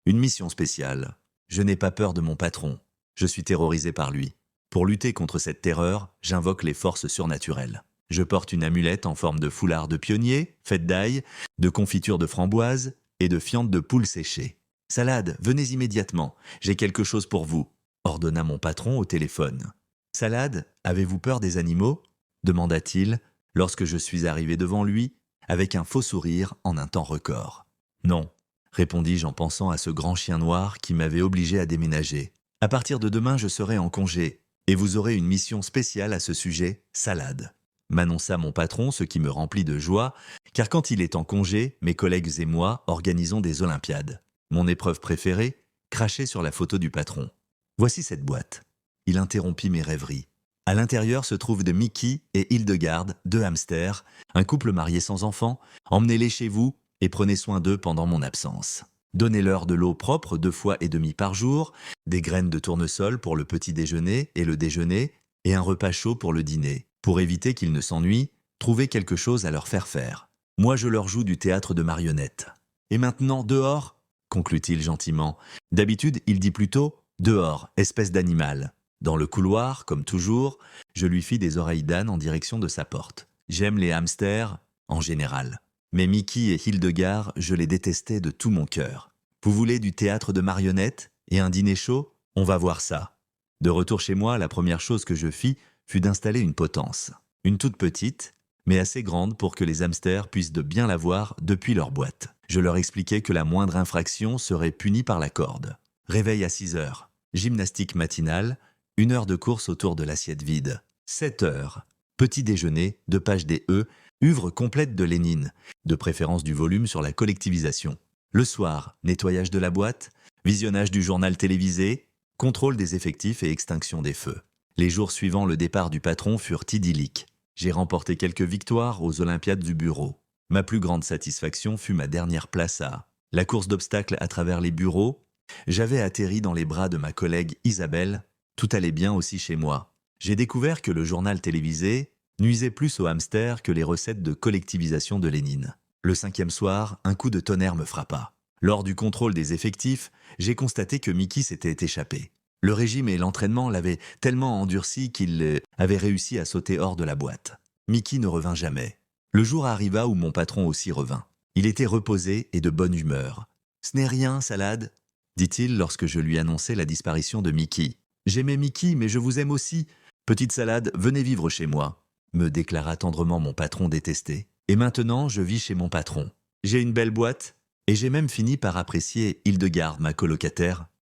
Une mission spéciale. Je n'ai pas peur de mon patron. Je suis terrorisé par lui. Pour lutter contre cette terreur, j'invoque les forces surnaturelles. Je porte une amulette en forme de foulard de pionnier, faite d'ail, de confiture de framboise et de fientes de poule séchée. « Salade, venez immédiatement, j'ai quelque chose pour vous », ordonna mon patron au téléphone. « Salade, avez-vous peur des animaux ?» demanda-t-il lorsque je suis arrivé devant lui, avec un faux sourire en un temps record. « Non », répondis-je en pensant à ce grand chien noir qui m'avait obligé à déménager. « À partir de demain, je serai en congé, et vous aurez une mission spéciale à ce sujet, salade », m'annonça mon patron, ce qui me remplit de joie, car quand il est en congé, mes collègues et moi organisons des Olympiades. Mon épreuve préférée, cracher sur la photo du patron. « Voici cette boîte. » Il interrompit mes rêveries. À l'intérieur se trouvent de Mickey et Hildegarde, 2 hamsters, un couple marié sans enfants. Emmenez-les chez vous et prenez soin d'eux pendant mon absence. Donnez-leur de l'eau propre 2 fois et demi par jour, des graines de tournesol pour le petit déjeuner et le déjeuner, et un repas chaud pour le dîner. Pour éviter qu'ils ne s'ennuient, trouvez quelque chose à leur faire faire. Moi, je leur joue du théâtre de marionnettes. Et maintenant, dehors, conclut-il gentiment. D'habitude, il dit plutôt « dehors, espèce d'animal ». Dans le couloir, comme toujours, je lui fis des oreilles d'âne en direction de sa porte. J'aime les hamsters, en général. Mais Mickey et Hildegarde, je les détestais de tout mon cœur. Vous voulez du théâtre de marionnettes et un dîner chaud? On va voir ça. De retour chez moi, la première chose que je fis fut d'installer une potence. Une toute petite, mais assez grande pour que les hamsters puissent de bien la voir depuis leur boîte. Je leur expliquai que la moindre infraction serait punie par la corde. Réveil à 6 heures. Gymnastique matinale, 1 heure de course autour de l'assiette vide. 7 heures. Petit déjeuner, 2 pages des E, œuvre complète de Lénine, de préférence du volume sur la collectivisation. Le soir, nettoyage de la boîte, visionnage du journal télévisé, contrôle des effectifs et extinction des feux. Les jours suivant le départ du patron furent idylliques. J'ai remporté quelques victoires aux Olympiades du bureau. Ma plus grande satisfaction fut ma dernière place à la course d'obstacles à travers les bureaux. J'avais atterri dans les bras de ma collègue Isabelle. Tout allait bien aussi chez moi. J'ai découvert que le journal télévisé nuisait plus aux hamsters que les recettes de collectivisation de Lénine. Le 5e soir, un coup de tonnerre me frappa. Lors du contrôle des effectifs, j'ai constaté que Mickey s'était échappé. Le régime et l'entraînement l'avaient tellement endurci qu'il avait réussi à sauter hors de la boîte. Mickey ne revint jamais. Le jour arriva où mon patron aussi revint. Il était reposé et de bonne humeur. « Ce n'est rien, salade », dit-il lorsque je lui annonçai la disparition de Mickey. « J'aimais Mickey, mais je vous aime aussi. Petite salade, venez vivre chez moi », me déclara tendrement mon patron détesté. Et maintenant, je vis chez mon patron. J'ai une belle boîte, et j'ai même fini par apprécier Hildegarde, ma colocataire.